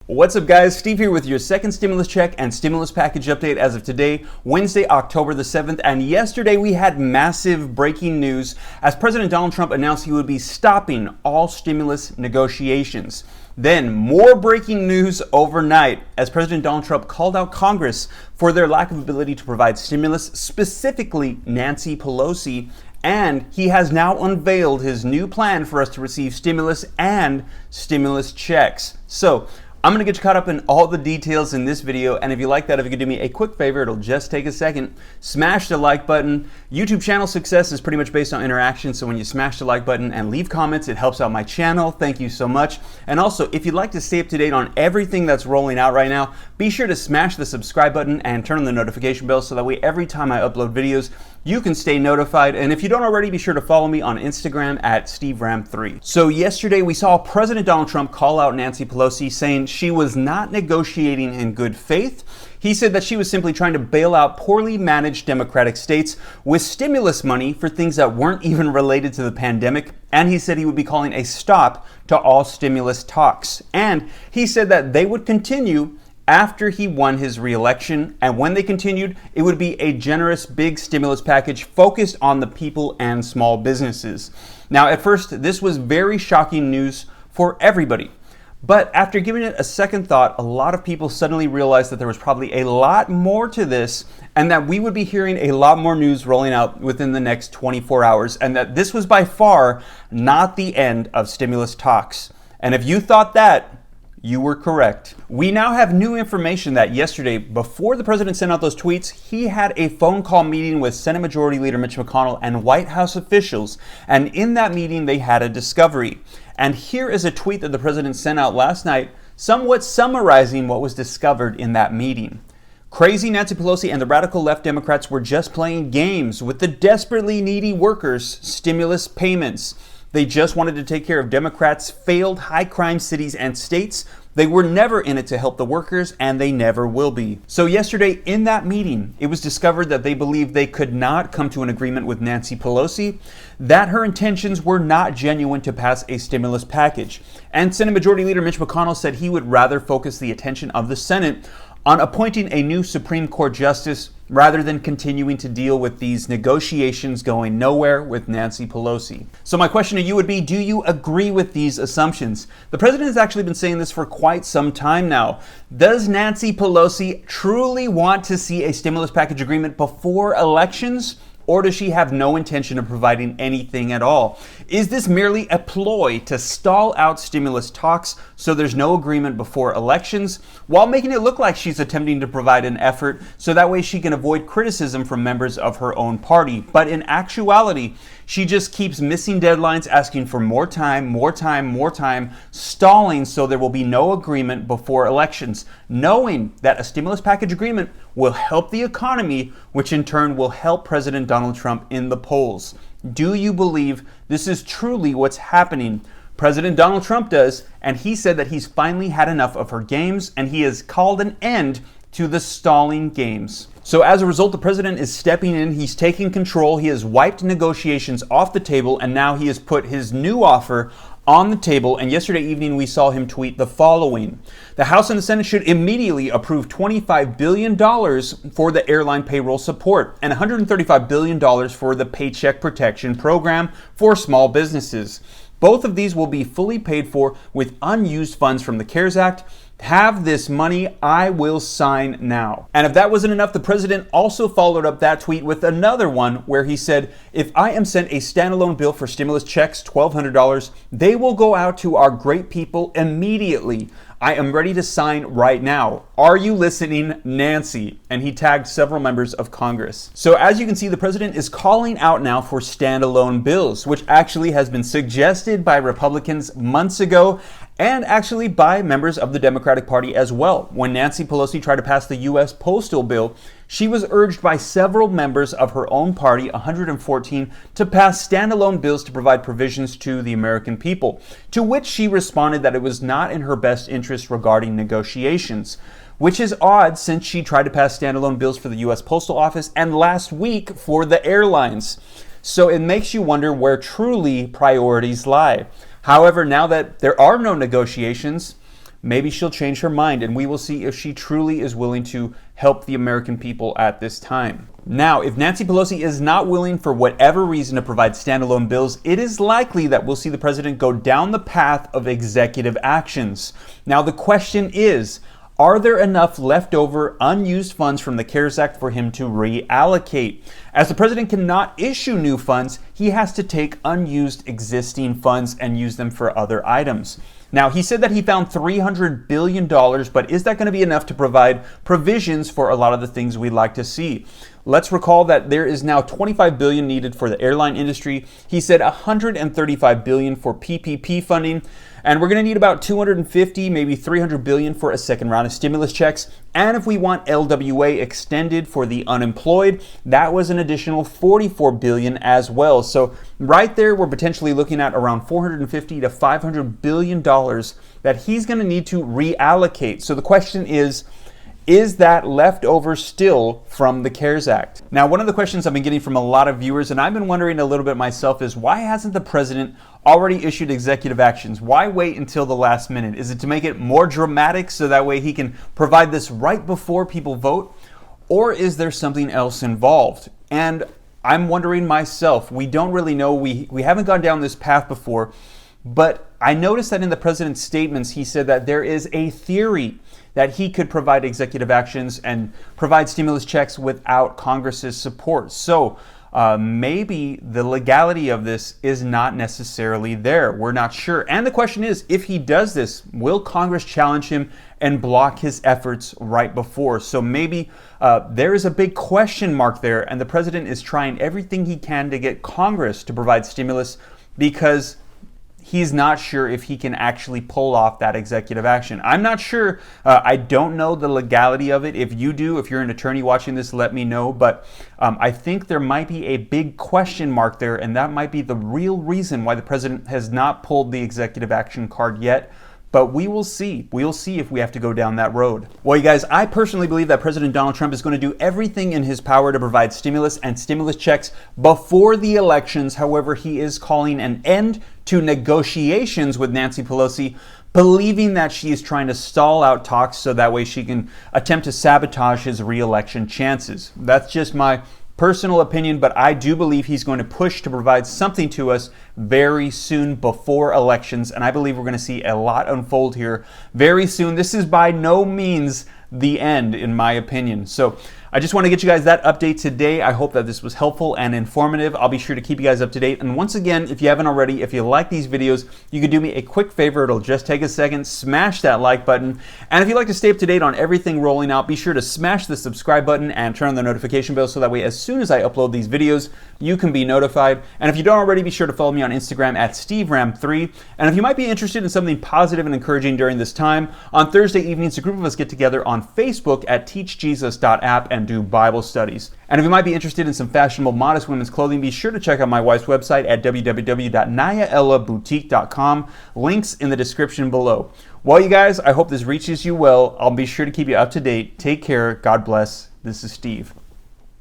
What's up, guys? Steve here with your second stimulus check and stimulus package update as of today, Wednesday, October the 7th. And yesterday we had massive breaking news as President Donald Trump announced he would be stopping all stimulus negotiations. Then more breaking news overnight as President Donald Trump called out Congress for their lack of ability to provide stimulus, specifically Nancy Pelosi. And he has now unveiled his new plan for us to receive stimulus and stimulus checks. So I'm going to get you caught up in all the details in this video, and if you like that, if you could do me a quick favor, it'll just take a second. Smash the like button. YouTube channel success is pretty much based on interaction, so when you smash the like button and leave comments, it helps out my channel. Thank you so much. And also, if you'd like to stay up to date on everything that's rolling out right now, be sure to smash the subscribe button and turn on the notification bell so that way every time I upload videos, you can stay notified. And if you don't already, be sure to follow me on Instagram at SteveRam3. So yesterday we saw President Donald Trump call out Nancy Pelosi, saying she was not negotiating in good faith. He said that she was simply trying to bail out poorly managed Democratic states with stimulus money for things that weren't even related to the pandemic. And he said he would be calling a stop to all stimulus talks. And he said that they would continue after he won his re-election, and when they continued, it would be a generous big stimulus package focused on the people and small businesses. Now, at first, this was very shocking news for everybody. But after giving it a second thought, a lot of people suddenly realized that there was probably a lot more to this, and that we would be hearing a lot more news rolling out within the next 24 hours, and that this was by far not the end of stimulus talks. And if you thought that, you were correct. We now have new information that yesterday, before the president sent out those tweets, he had a phone call meeting with Senate Majority Leader Mitch McConnell and White House officials. And in that meeting, they had a discovery. And here is a tweet that the president sent out last night, somewhat summarizing what was discovered in that meeting. Crazy Nancy Pelosi and the radical left Democrats were just playing games with the desperately needy workers' stimulus payments. They just wanted to take care of Democrats' failed high crime cities and states. They were never in it to help the workers, and they never will be. So yesterday in that meeting, it was discovered that they believed they could not come to an agreement with Nancy Pelosi, that her intentions were not genuine to pass a stimulus package. And Senate Majority Leader Mitch McConnell said he would rather focus the attention of the Senate on appointing a new Supreme Court justice rather than continuing to deal with these negotiations going nowhere with Nancy Pelosi. So my question to you would be, do you agree with these assumptions? The president has actually been saying this for quite some time now. Does Nancy Pelosi truly want to see a stimulus package agreement before elections? Or does she have no intention of providing anything at all? Is this merely a ploy to stall out stimulus talks so there's no agreement before elections, while making it look like she's attempting to provide an effort so that way she can avoid criticism from members of her own party? But in actuality, she just keeps missing deadlines, asking for more time, stalling so there will be no agreement before elections, knowing that a stimulus package agreement will help the economy, which in turn will help President Donald Trump in the polls. Do you believe this is truly what's happening? President Donald Trump does, and he said that he's finally had enough of her games, and he has called an end to the stalling games. So as a result, the president is stepping in, he's taking control, he has wiped negotiations off the table, and now he has put his new offer on the table. And yesterday evening we saw him tweet the following: the House and the Senate should immediately approve $25 billion for the airline payroll support and $135 billion for the Paycheck Protection Program for small businesses. Both of these will be fully paid for with unused funds from the CARES Act. Have this money, I will sign now. And if that wasn't enough, the president also followed up that tweet with another one where he said, if I am sent a standalone bill for stimulus checks, $1,200, they will go out to our great people immediately. I am ready to sign right now. Are you listening, Nancy? And he tagged several members of Congress. So as you can see, the president is calling out now for standalone bills, which actually has been suggested by Republicans months ago, and actually by members of the Democratic Party as well. When Nancy Pelosi tried to pass the U.S. postal bill, she was urged by several members of her own party, 114, to pass standalone bills to provide provisions to the American people, to which she responded that it was not in her best interest regarding negotiations, which is odd since she tried to pass standalone bills for the U.S. Postal Office and last week for the airlines. So it makes you wonder where truly priorities lie. However, now that there are no negotiations, maybe she'll change her mind, and we will see if she truly is willing to help the American people at this time. Now, if Nancy Pelosi is not willing for whatever reason to provide standalone bills, it is likely that we'll see the president go down the path of executive actions. Now, the question is, are there enough leftover unused funds from the CARES Act for him to reallocate? As the president cannot issue new funds, he has to take unused existing funds and use them for other items. Now, he said that he found $300 billion, but is that going to be enough to provide provisions for a lot of the things we'd like to see? Let's recall that there is now $25 billion needed for the airline industry. He said $135 billion for PPP funding, and we're going to need about $250, maybe $300 billion for a second round of stimulus checks. And if we want LWA extended for the unemployed, that was an additional $44 billion as well. So right there, we're potentially looking at around $450 to $500 billion that he's going to need to reallocate. So the question is that left over still from the CARES Act? Now, one of the questions I've been getting from a lot of viewers, and I've been wondering a little bit myself, is why hasn't the president already issued executive actions? Why wait until the last minute? Is it to make it more dramatic so that way he can provide this right before people vote? Or is there something else involved? And I'm wondering myself. We don't really know. We haven't gone down this path before, but I noticed that in the president's statements, he said that there is a theory that he could provide executive actions and provide stimulus checks without Congress's support. So maybe the legality of this is not necessarily there. We're not sure. And the question is, if he does this, will Congress challenge him and block his efforts right before? So maybe there is a big question mark there, and the president is trying everything he can to get Congress to provide stimulus because he's not sure if he can actually pull off that executive action. I'm not sure. I don't know the legality of it. If you do, if you're an attorney watching this, let me know. But I think there might be a big question mark there, and that might be the real reason why the president has not pulled the executive action card yet. But we will see. We'll see if we have to go down that road. Well, you guys, I personally believe that President Donald Trump is going to do everything in his power to provide stimulus and stimulus checks before the elections. However, he is calling an end to negotiations with Nancy Pelosi, believing that she is trying to stall out talks so that way she can attempt to sabotage his re-election chances. That's just my personal opinion, but I do believe he's going to push to provide something to us very soon before elections, and I believe we're going to see a lot unfold here very soon. This is by no means the end, in my opinion. So I just want to get you guys that update today. I hope that this was helpful and informative. I'll be sure to keep you guys up to date. And once again, if you haven't already, if you like these videos, you could do me a quick favor. It'll just take a second. Smash that like button. And if you'd like to stay up to date on everything rolling out, be sure to smash the subscribe button and turn on the notification bell so that way as soon as I upload these videos, you can be notified. And if you don't already, be sure to follow me on Instagram at SteveRam3. And if you might be interested in something positive and encouraging during this time, on Thursday evenings, a group of us get together on Facebook at teachjesus.app and do Bible studies. And if you might be interested in some fashionable, modest women's clothing, be sure to check out my wife's website at www.nayaellaboutique.com. Links in the description below. Well, you guys, I hope this reaches you well. I'll be sure to keep you up to date. Take care. God bless. This is Steve.